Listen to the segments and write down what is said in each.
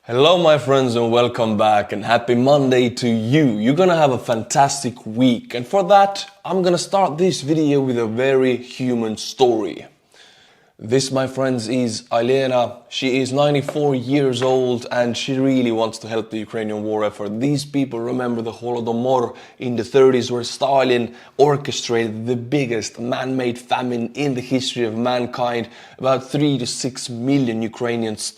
Hello my friends and welcome back and happy Monday to you. You're gonna have a fantastic week, and for that I'm gonna start this video with a very human story. This, my friends, is Elena. She is 94 years old and she really wants to help the Ukrainian war effort. These people remember the Holodomor in the 30s, where Stalin orchestrated the biggest man-made famine in the history of mankind. About 3 to 6 million Ukrainians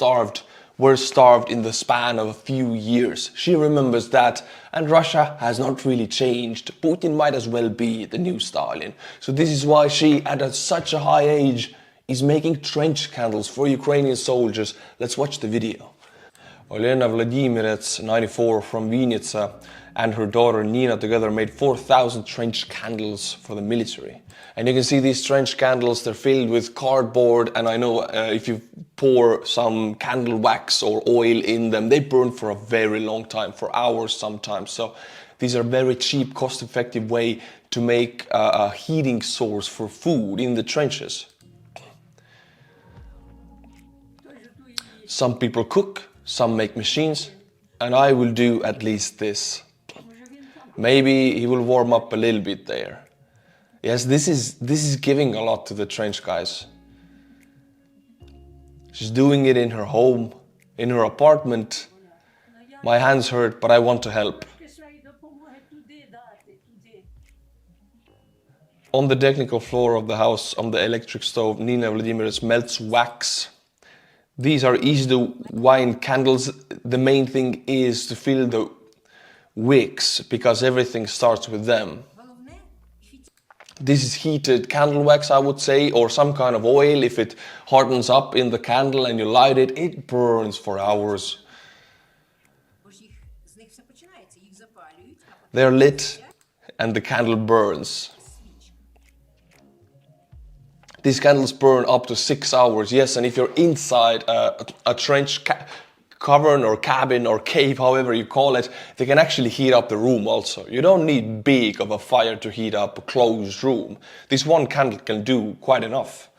were starved in the span of a few years. She remembers that, and Russia has not really changed. Putin might as well be the new Stalin. So this is why she, at such a high age, is making trench candles for Ukrainian soldiers. Let's watch the video. Olena Vladimirets, 94, from Vinnytsia, and her daughter Nina together made 4,000 trench candles for the military. And you can see these trench candles, they're filled with cardboard, and I know if you pour some candle wax or oil in them, they burn for a very long time, for hours sometimes. So these are very cheap, cost-effective way to make a heating source for food in the trenches. Some people cook, some make machines, and I will do at least this. Maybe he will warm up a little bit there. Yes, this is giving a lot to the trench guys. She's doing it in her home, in her apartment. My hands hurt, but I want to help. On the technical floor of the house, on the electric stove, Nina Vladimirovich melts wax. These are easy to wind candles. The main thing is to fill the wicks, because everything starts with them. This is heated candle wax, I would say, or some kind of oil. If it hardens up in the candle and you light it, it burns for hours. They're lit and the candle burns. These candles burn up to 6 hours, yes, and if you're inside a trench cavern or cabin or cave, however you call it, they can actually heat up the room also. You don't need big of a fire to heat up a closed room. This one candle can do quite enough.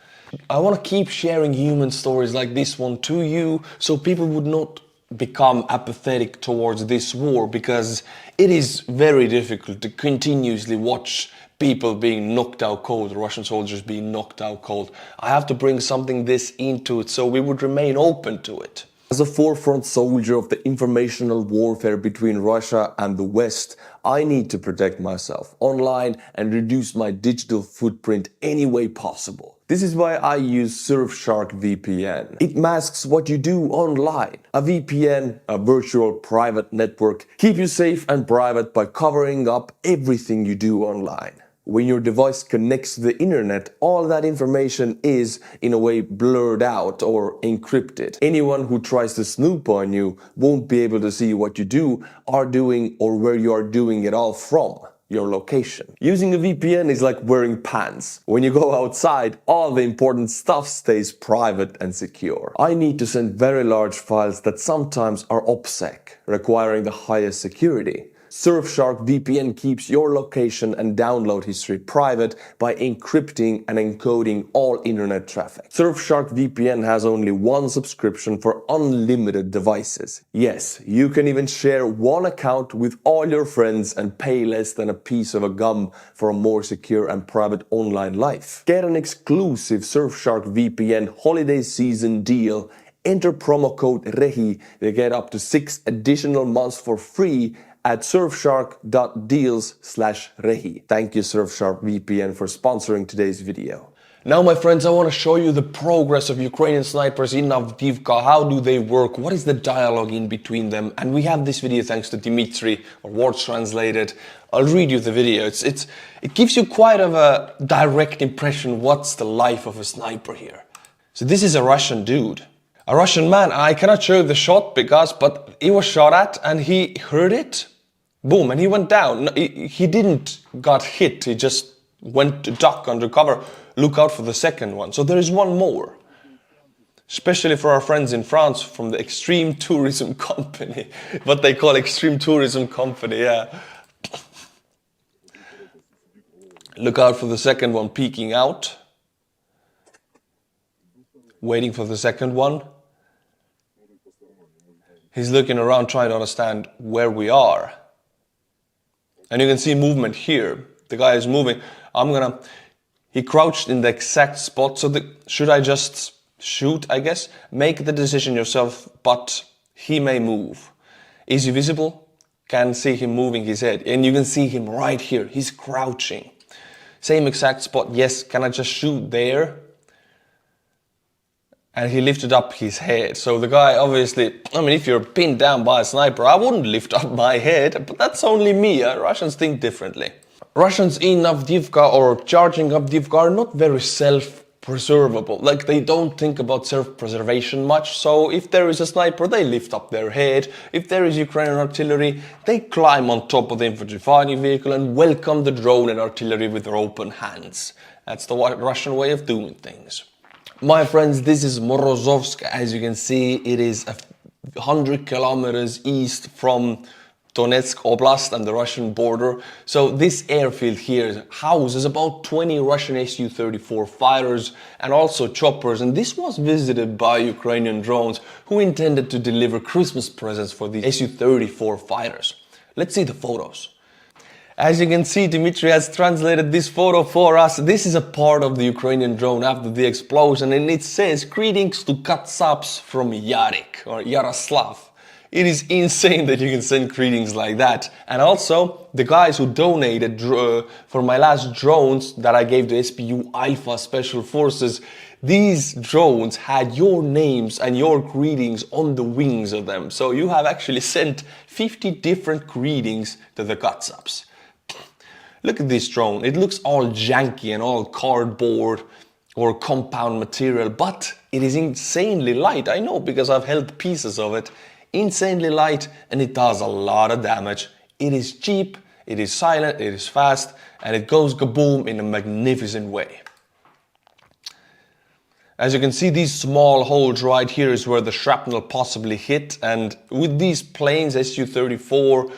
I want to keep sharing human stories like this one to you, so people would not become apathetic towards this war, because it is very difficult to continuously watch people being knocked out cold, Russian soldiers being knocked out cold. I have to bring something this into it so we would remain open to it. As a forefront soldier of the informational warfare between Russia and the West, I need to protect myself online and reduce my digital footprint any way possible. This is why I use Surfshark VPN. It masks what you do online. A VPN, a virtual private network, keep you safe and private by covering up everything you do online. When your device connects to the internet, all that information is, in a way, blurred out or encrypted. Anyone who tries to snoop on you won't be able to see what you are doing or where you are doing it all from. Your location. Using a VPN is like wearing pants. When you go outside, all the important stuff stays private and secure. I need to send very large files that sometimes are OPSEC, requiring the highest security. Surfshark VPN keeps your location and download history private by encrypting and encoding all internet traffic. Surfshark VPN has only one subscription for unlimited devices. Yes, you can even share one account with all your friends and pay less than a piece of a gum for a more secure and private online life. Get an exclusive Surfshark VPN holiday season deal. Enter promo code Rehi to get up to 6 additional months for free at surfshark.deals/Rehi. Thank you, Surfshark VPN, for sponsoring today's video. Now, my friends, I want to show you the progress of Ukrainian snipers in Avdiivka. How do they work? What is the dialogue in between them? And we have this video thanks to Dimitri, or Words Translated. I'll read you the video. It gives you quite of a direct impression what's the life of a sniper here. So this is a Russian dude. A Russian man. I cannot show you the shot but he was shot at and he heard it. Boom, and he went down. He didn't got hit, he just went to duck under cover. Look out for the second one. So there is one more. Especially for our friends in France from the Extreme Tourism Company. What they call Extreme Tourism Company, yeah. Look out for the second one peeking out. Waiting for the second one. He's looking around trying to understand where we are. And you can see movement here. The guy is moving. He crouched in the exact spot. So should I just shoot, I guess? Make the decision yourself, but he may move. Is he visible? Can see him moving his head. And you can see him right here. He's crouching. Same exact spot. Yes, can I just shoot there? And he lifted up his head. So the guy obviously, if you're pinned down by a sniper, I wouldn't lift up my head, but that's only me. Russians think differently. Russians in Avdiivka or charging Avdiivka are not very self-preservable. Like, they don't think about self-preservation much. So if there is a sniper, they lift up their head. If there is Ukrainian artillery, they climb on top of the infantry fighting vehicle and welcome the drone and artillery with their open hands. That's the Russian way of doing things. My friends, this is Morozovsk. As you can see, it is 100 kilometers east from Donetsk Oblast and the Russian border. So this airfield here houses about 20 Russian Su-34 fighters and also choppers. And this was visited by Ukrainian drones who intended to deliver Christmas presents for these Su-34 fighters. Let's see the photos. As you can see, Dmitry has translated this photo for us. This is a part of the Ukrainian drone after the explosion, and it says, "Greetings to Katsaps from Yarik or Yaroslav." It is insane that you can send greetings like that. And also, the guys who donated for my last drones that I gave to SPU Alpha Special Forces, these drones had your names and your greetings on the wings of them. So you have actually sent 50 different greetings to the Katsaps. Look at this drone. It looks all janky and all cardboard or compound material, but it is insanely light. I know because I've held pieces of it. Insanely light, and it does a lot of damage. It is cheap, it is silent, it is fast, and it goes kaboom in a magnificent way. As you can see, these small holes right here is where the shrapnel possibly hit, and with these planes, Su-34,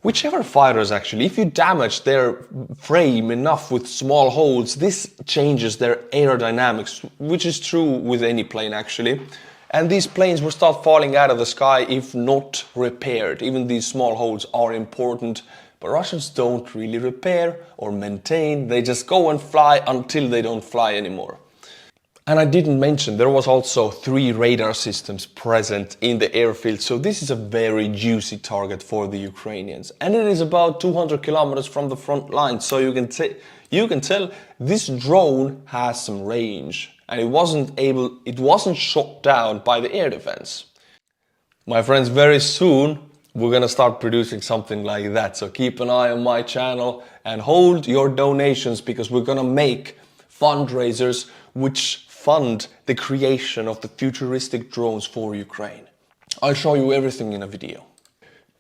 whichever fighters actually, if you damage their frame enough with small holes, this changes their aerodynamics, which is true with any plane actually. And these planes will start falling out of the sky if not repaired. Even these small holes are important, but Russians don't really repair or maintain. They just go and fly until they don't fly anymore. And I didn't mention, there was also 3 radar systems present in the airfield, so this is a very juicy target for the Ukrainians. And it is about 200 kilometers from the front line, so you can tell this drone has some range. And it wasn't shot down by the air defense. My friends, very soon we're gonna start producing something like that. So keep an eye on my channel and hold your donations, because we're gonna make fundraisers which fund the creation of the futuristic drones for Ukraine. I'll show you everything in a video.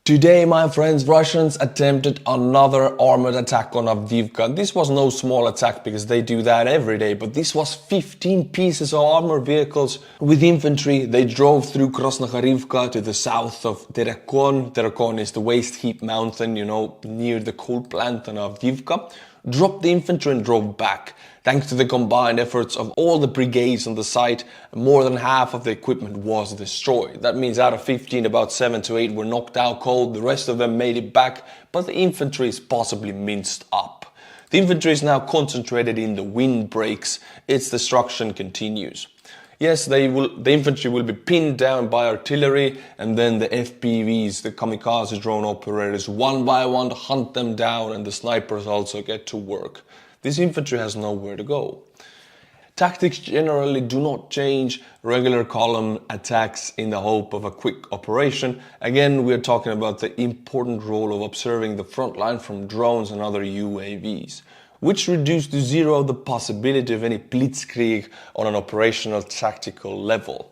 Today, my friends, Russians attempted another armored attack on Avdiivka. This was no small attack because they do that every day, but this was 15 pieces of armored vehicles with infantry. They drove through Krasnogorivka to the south of Terekon. Terekon is the waste heap mountain, near the coal plant in Avdiivka. Dropped the infantry and drove back. Thanks to the combined efforts of all the brigades on the site, more than half of the equipment was destroyed. That means out of 15, about 7 to 8 were knocked out cold. The rest of them made it back, but the infantry is possibly minced up. The infantry is now concentrated in the windbreaks. Its destruction continues. Yes, the infantry will be pinned down by artillery, and then the FPVs, the kamikaze drone operators, one by one hunt them down, and the snipers also get to work. This infantry has nowhere to go. Tactics generally do not change. Regular column attacks in the hope of a quick operation. Again, we're talking about the important role of observing the front line from drones and other UAVs, which reduce to zero the possibility of any blitzkrieg on an operational tactical level.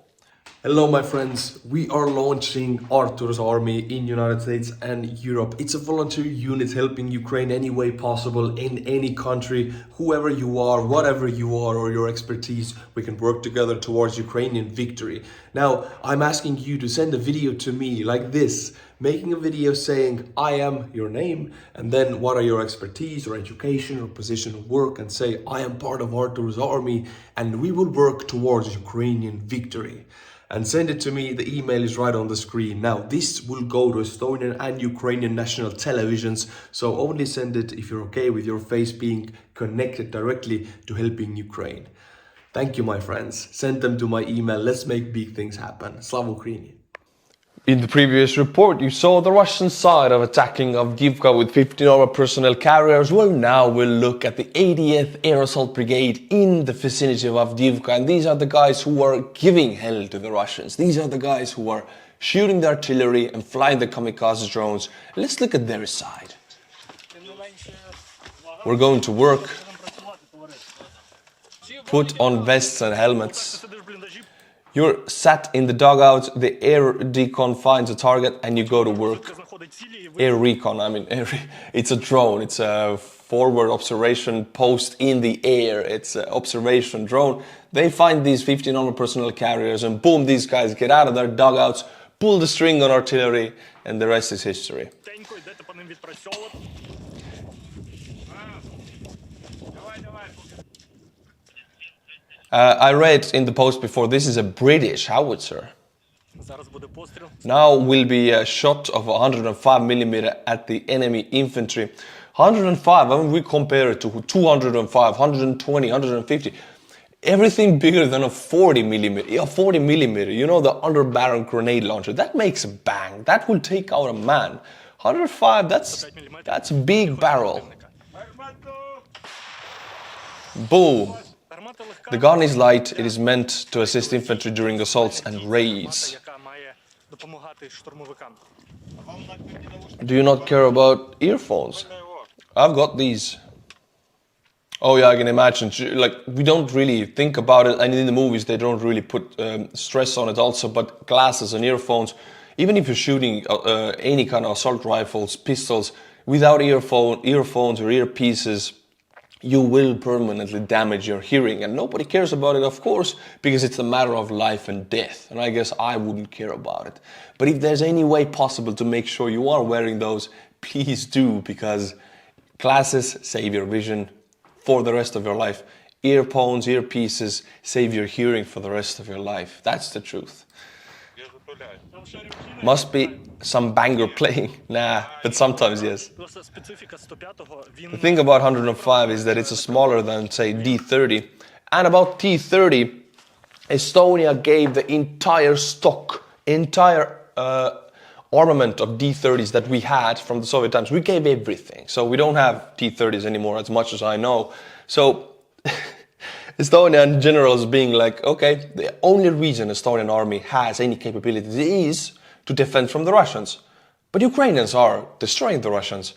Hello my friends, we are launching Artur's army in United States and Europe. It's a volunteer unit helping Ukraine any way possible in any country. Whoever you are, whatever you are or your expertise, we can work together towards Ukrainian victory. Now, I'm asking you to send a video to me like this, making a video saying, I am your name, and then what are your expertise or education or position of work, and say, I am part of Artur's army and we will work towards Ukrainian victory. and send it to me. The email is right on the screen. Now, this will go to Estonian and Ukrainian national televisions, so only send it if you're okay with your face being connected directly to helping Ukraine. Thank you, my friends. Send them to my email. Let's make big things happen. Slava Ukraini. In the previous report, you saw the Russian side of attacking Avdiivka with 15 armored personnel carriers. Well, now we'll look at the 80th Air Assault Brigade in the vicinity of Avdiivka. And these are the guys who are giving hell to the Russians. These are the guys who are shooting the artillery and flying the kamikaze drones. Let's look at their side. We're going to work. Put on vests and helmets. You're sat in the dugout, the air decon finds a target and you go to work. Air recon, it's a drone, it's a forward observation post in the air, it's an observation drone. They find these 15 armored personnel carriers and boom, these guys get out of their dugouts, pull the string on artillery, and the rest is history. I read in the post before, this is a British howitzer. Now will be a shot of 105mm at the enemy infantry. 105, I mean, we compare it to 205, 120, 150. Everything bigger than a 40mm. Yeah, 40mm, you know, the under-barrel grenade launcher. That makes a bang. That will take out a man. 105, that's a big barrel. Boom. The gun is light, it is meant to assist infantry during assaults and raids. Do you not care about earphones? I've got these. Oh yeah, I can imagine. Like, we don't really think about it, and in the movies they don't really put stress on it also, but glasses and earphones, even if you're shooting any kind of assault rifles, pistols, without earphones or earpieces, you will permanently damage your hearing, and nobody cares about it, of course, because it's a matter of life and death, and I guess I wouldn't care about it. But if there's any way possible to make sure you are wearing those, please do, because glasses save your vision for the rest of your life. Earphones, earpieces save your hearing for the rest of your life. That's the truth. Must be some banger playing. Nah, but sometimes yes. The thing about 105 is that it's smaller than, say, D30. And about T30, Estonia gave the entire stock, entire armament of D30s that we had from the Soviet times. We gave everything. So we don't have T30s anymore, as much as I know. So Estonian generals being like, okay, the only reason Estonian army has any capabilities is to defend from the Russians. But Ukrainians are destroying the Russians.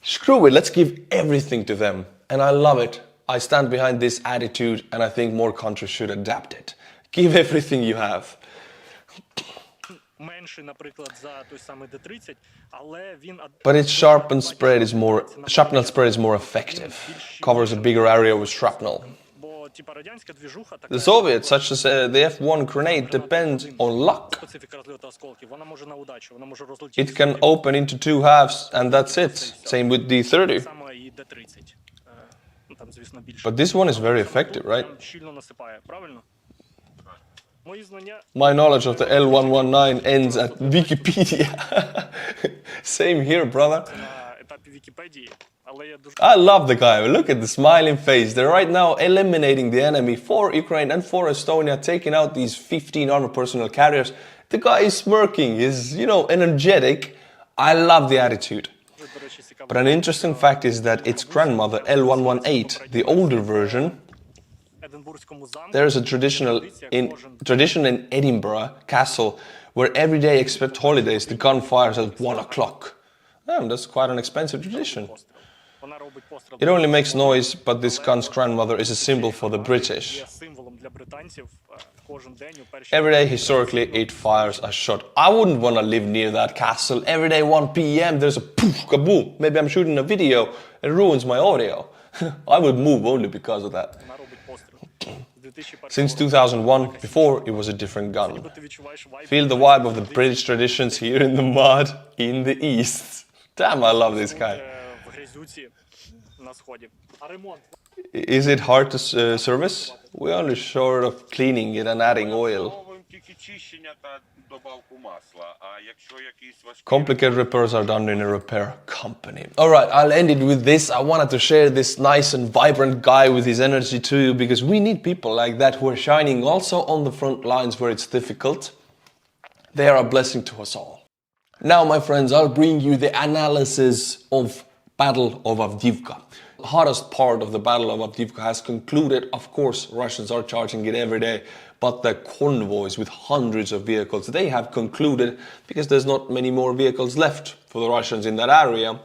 Screw it, let's give everything to them. And I love it. I stand behind this attitude, and I think more countries should adapt it. Give everything you have. But its sharpened spread is more effective. Covers a bigger area with shrapnel. The Soviets, such as the F1 grenade, depend on luck. It can open into two halves and that's it. Same with D30. But this one is very effective, right? My knowledge of the L119 ends at Wikipedia. Same here, brother. I love the guy. Look at the smiling face. They're right now eliminating the enemy for Ukraine and for Estonia, taking out these 15 armored personnel carriers. The guy is smirking. He's, energetic. I love the attitude. But an interesting fact is that its grandmother, L118, the older version, there is a tradition in Edinburgh Castle where every day except holidays the gun fires at 1 o'clock. That's quite an expensive tradition. It only makes noise, but this gun's grandmother is a symbol for the British. Every day, historically, it fires a shot. I wouldn't want to live near that castle. Every day, 1 p.m., there's a poof, kaboom. Maybe I'm shooting a video, it ruins my audio. I would move only because of that. Since 2001, before it was a different gun. Feel the vibe of the British traditions here in the mud, in the east. Damn, I love this guy. Is it hard to service? We're only short of cleaning it and adding oil. Complicated repairs are done in a repair company. Alright, I'll end it with this. I wanted to share this nice and vibrant guy with his energy to you, because we need people like that who are shining also on the front lines where it's difficult. They are a blessing to us all. Now, my friends, I'll bring you the analysis of Battle of Avdiivka. The hottest part of the Battle of Avdiivka has concluded. Of course, Russians are charging it every day, but the convoys with hundreds of vehicles, they have concluded because there's not many more vehicles left for the Russians in that area.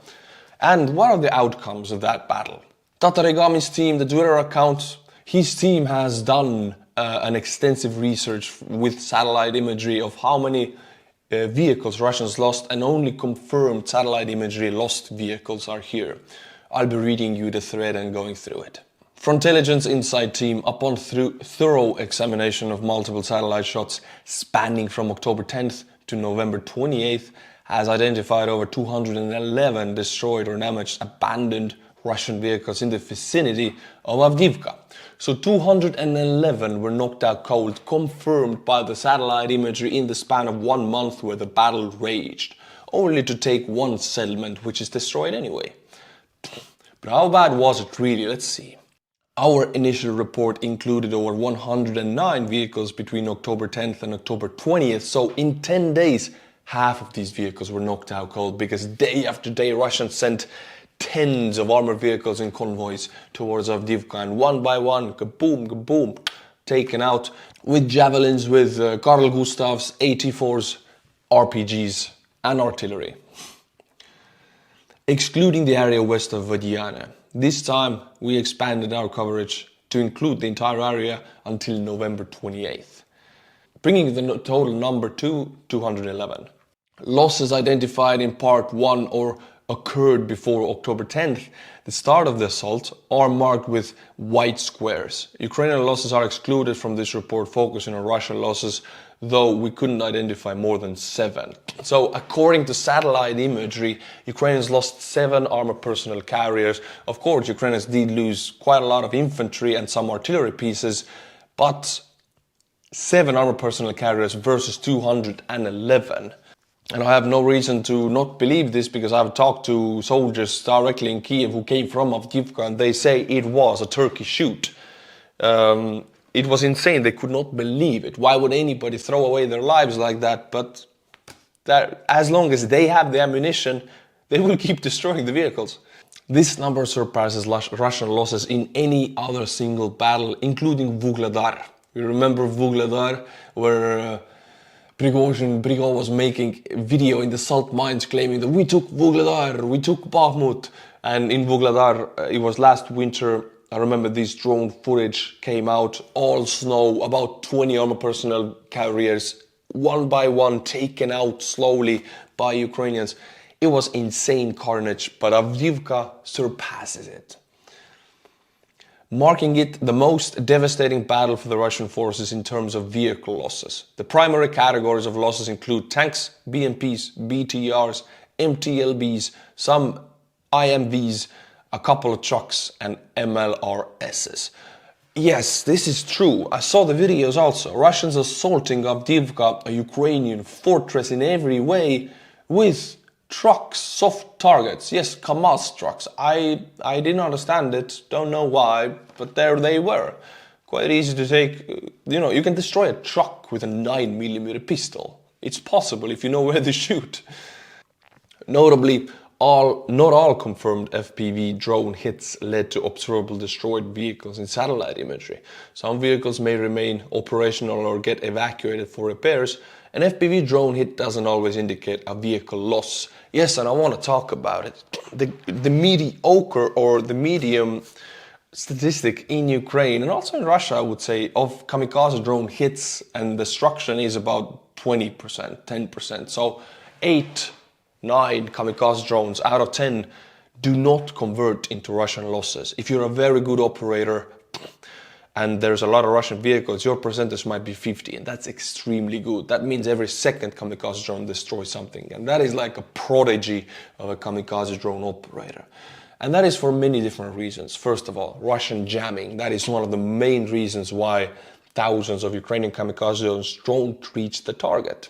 And what are the outcomes of that battle? Tatarigami's team, the Twitter account, his team has done an extensive research with satellite imagery of how many vehicles Russians lost, and only confirmed satellite imagery lost vehicles are here. I'll be reading you the thread and going through it. Frontelligence Insight team, upon thorough examination of multiple satellite shots spanning from October 10th to November 28th, has identified over 211 destroyed or damaged abandoned Russian vehicles in the vicinity of Avdiivka. So 211 were knocked out cold, confirmed by the satellite imagery in the span of 1 month where the battle raged, only to take one settlement which is destroyed anyway. But how bad was it really? Let's see. Our initial report included over 109 vehicles between October 10th and October 20th, so in 10 days half of these vehicles were knocked out cold, because day after day Russians sent tens of armored vehicles in convoys towards Avdiivka, and one by one, kaboom, kaboom, taken out with javelins, with Carl Gustavs, AT-4s, RPGs and artillery. Excluding the area west of Vodiane. This time we expanded our coverage to include the entire area until November 28th, bringing the total number to 211. Losses identified in part 1 or occurred before October 10th, the start of the assault, are marked with white squares. Ukrainian losses are excluded from this report, focusing on Russian losses, though we couldn't identify more than 7. So according to satellite imagery, Ukrainians lost 7 armored personnel carriers. Of course, Ukrainians did lose quite a lot of infantry and some artillery pieces, but 7 armored personnel carriers versus 211. And I have no reason to not believe this, because I've talked to soldiers directly in Kiev who came from Avdiivka, and they say it was a Turkish shoot. It was insane. They could not believe it. Why would anybody throw away their lives like that? But as long as they have the ammunition, they will keep destroying the vehicles. This number surpasses Russian losses in any other single battle, including Vuhledar. You remember Vuhledar, where Prigozhin was making a video in the salt mines claiming that we took Vuhledar, we took Bakhmut. And in Vuhledar, it was last winter, I remember this drone footage came out, all snow, about 20 armored personnel carriers, one by one taken out slowly by Ukrainians. It was insane carnage, but Avdiivka surpasses it, marking it the most devastating battle for the Russian forces in terms of vehicle losses. The primary categories of losses include tanks, BMPs, BTRs, MTLBs, some IMVs, a couple of trucks and MLRSs. Yes, this is true. I saw the videos also. Russians assaulting Avdiivka, a Ukrainian fortress in every way, with trucks, soft targets. Yes, Kamaz trucks. I didn't understand it, don't know why, but there they were. Quite easy to take. You can destroy a truck with a 9mm pistol. It's possible if you know where to shoot. Notably, not all confirmed FPV drone hits led to observable destroyed vehicles in satellite imagery. Some vehicles may remain operational or get evacuated for repairs. An FPV drone hit doesn't always indicate a vehicle loss. Yes, and I want to talk about it. The mediocre or the medium statistic in Ukraine and also in Russia, I would say, of kamikaze drone hits and destruction is about 20%, 10%. So 8-9 kamikaze drones out of 10 do not convert into Russian losses. If you're a very good operator and there's a lot of Russian vehicles, your percentage might be 50, and that's extremely good. That means every second kamikaze drone destroys something, and that is like a prodigy of a kamikaze drone operator. And that is for many different reasons. First of all, Russian jamming. That is one of the main reasons why thousands of Ukrainian kamikaze drones reach the target.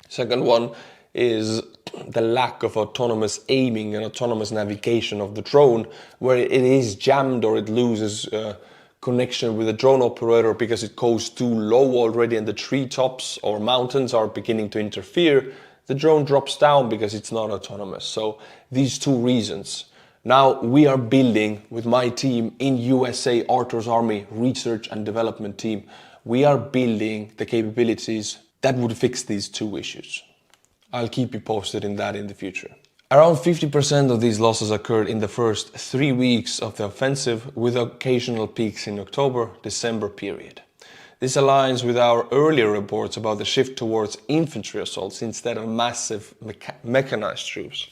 Second one is the lack of autonomous aiming and autonomous navigation of the drone, where it is jammed or it loses connection with the drone operator because it goes too low already and the treetops or mountains are beginning to interfere. The drone drops down because it's not autonomous. So these two reasons. Now we are building with my team in USA, Artur's Army Research and Development Team, we are building the capabilities that would fix these two issues. I'll keep you posted in that in the future. Around 50% of these losses occurred in the first 3 weeks of the offensive, with occasional peaks in October-December period. This aligns with our earlier reports about the shift towards infantry assaults instead of massive mechanized troops.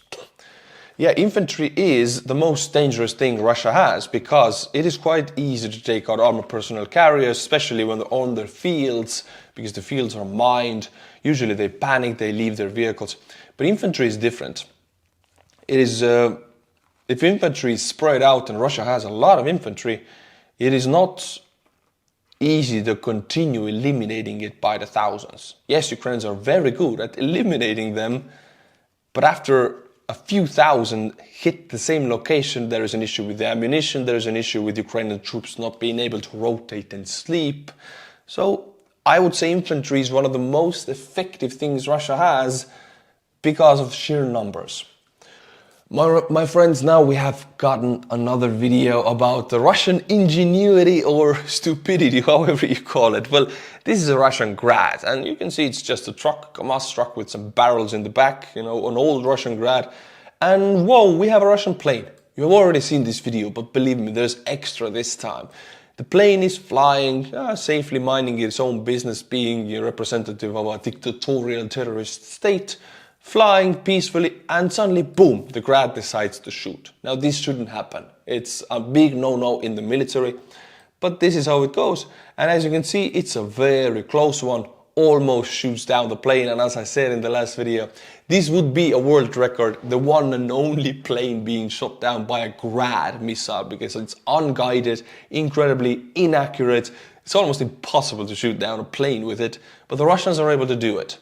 Yeah, infantry is the most dangerous thing Russia has because it is quite easy to take out armored personnel carriers, especially when they're on their fields, because the fields are mined. Usually they panic, they leave their vehicles. But infantry is different. It is, if infantry is spread out, and Russia has a lot of infantry, it is not easy to continue eliminating it by the thousands. Yes, Ukrainians are very good at eliminating them, but after a few thousand hit the same location, there is an issue with the ammunition, there is an issue with Ukrainian troops not being able to rotate and sleep. So I would say infantry is one of the most effective things Russia has because of sheer numbers. My friends, now we have gotten another video about the Russian ingenuity or stupidity, however you call it. Well, this is a Russian Grad, and you can see it's just a truck, a mass truck with some barrels in the back, you know, an old Russian Grad. And whoa, we have a Russian plane. You have already seen this video, but believe me, there's extra this time. The plane is flying, safely minding its own business, being a representative of a dictatorial terrorist state, flying peacefully, and suddenly, boom, the Grad decides to shoot. Now, this shouldn't happen. It's a big no-no in the military, but this is how it goes. And as you can see, it's a very close one, almost shoots down the plane. And as I said in the last video, this would be a world record, the one and only plane being shot down by a Grad missile, because it's unguided, incredibly inaccurate. It's almost impossible to shoot down a plane with it, but the Russians are able to do it.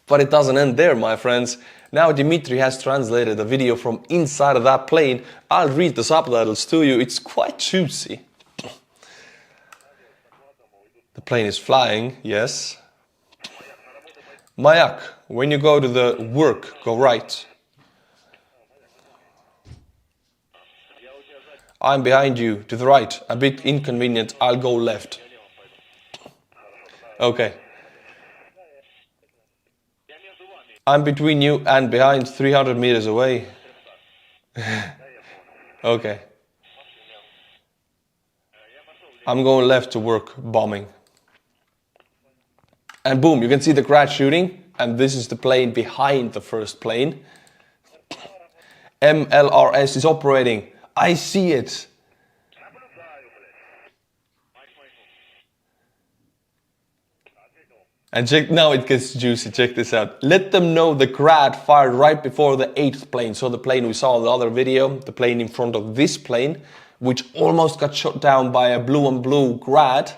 But it doesn't end there, my friends. Now Dmitry has translated a video from inside of that plane. I'll read the subtitles to you. It's quite juicy. The plane is flying, yes. Mayak, when you go to the work, go right. I'm behind you, to the right. A bit inconvenient, I'll go left. Okay. I'm between you and behind, 300 meters away. Okay. I'm going left to work, bombing. And boom, you can see the Grad shooting. And this is the plane behind the first plane. MLRS is operating. I see it. And check, now it gets juicy, check this out. Let them know the Grad fired right before the 8th plane. So the plane we saw in the other video, the plane in front of this plane, which almost got shot down by a blue on blue Grad.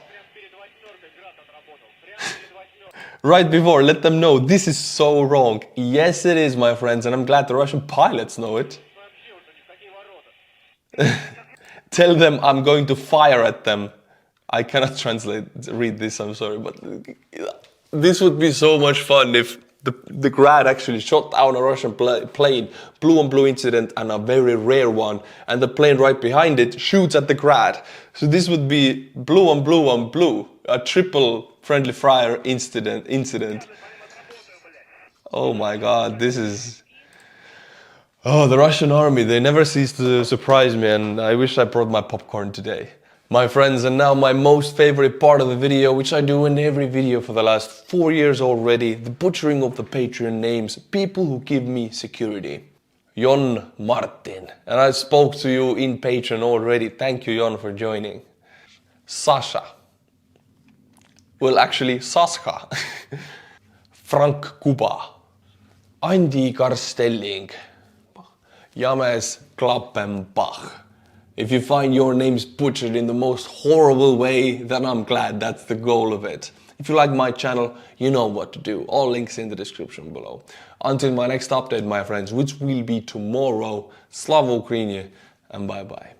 Right before, let them know this is so wrong. Yes, it is, my friends, and I'm glad the Russian pilots know it. Tell them I'm going to fire at them. I cannot read this, I'm sorry, but this would be so much fun if the Grad actually shot down a Russian plane, blue on blue incident, and a very rare one, and the plane right behind it shoots at the Grad. So this would be blue on blue, a triple friendly fire incident. Oh my god, this is... Oh, the Russian army, they never cease to surprise me, and I wish I brought my popcorn today. My friends, and now my most favorite part of the video, which I do in every video for the last 4 years already, the butchering of the Patreon names, people who give me security. Jon Martin, and I spoke to you in Patreon already, thank you Jon for joining. Sasha, well actually Saska, Frank Kuba, Andi Karstelling, James Klappenbach, If you find your names butchered in the most horrible way, then I'm glad. That's the goal of it. If you like my channel, you know what to do. All links in the description below. Until my next update, my friends, which will be tomorrow, Slava Ukraini, and bye bye.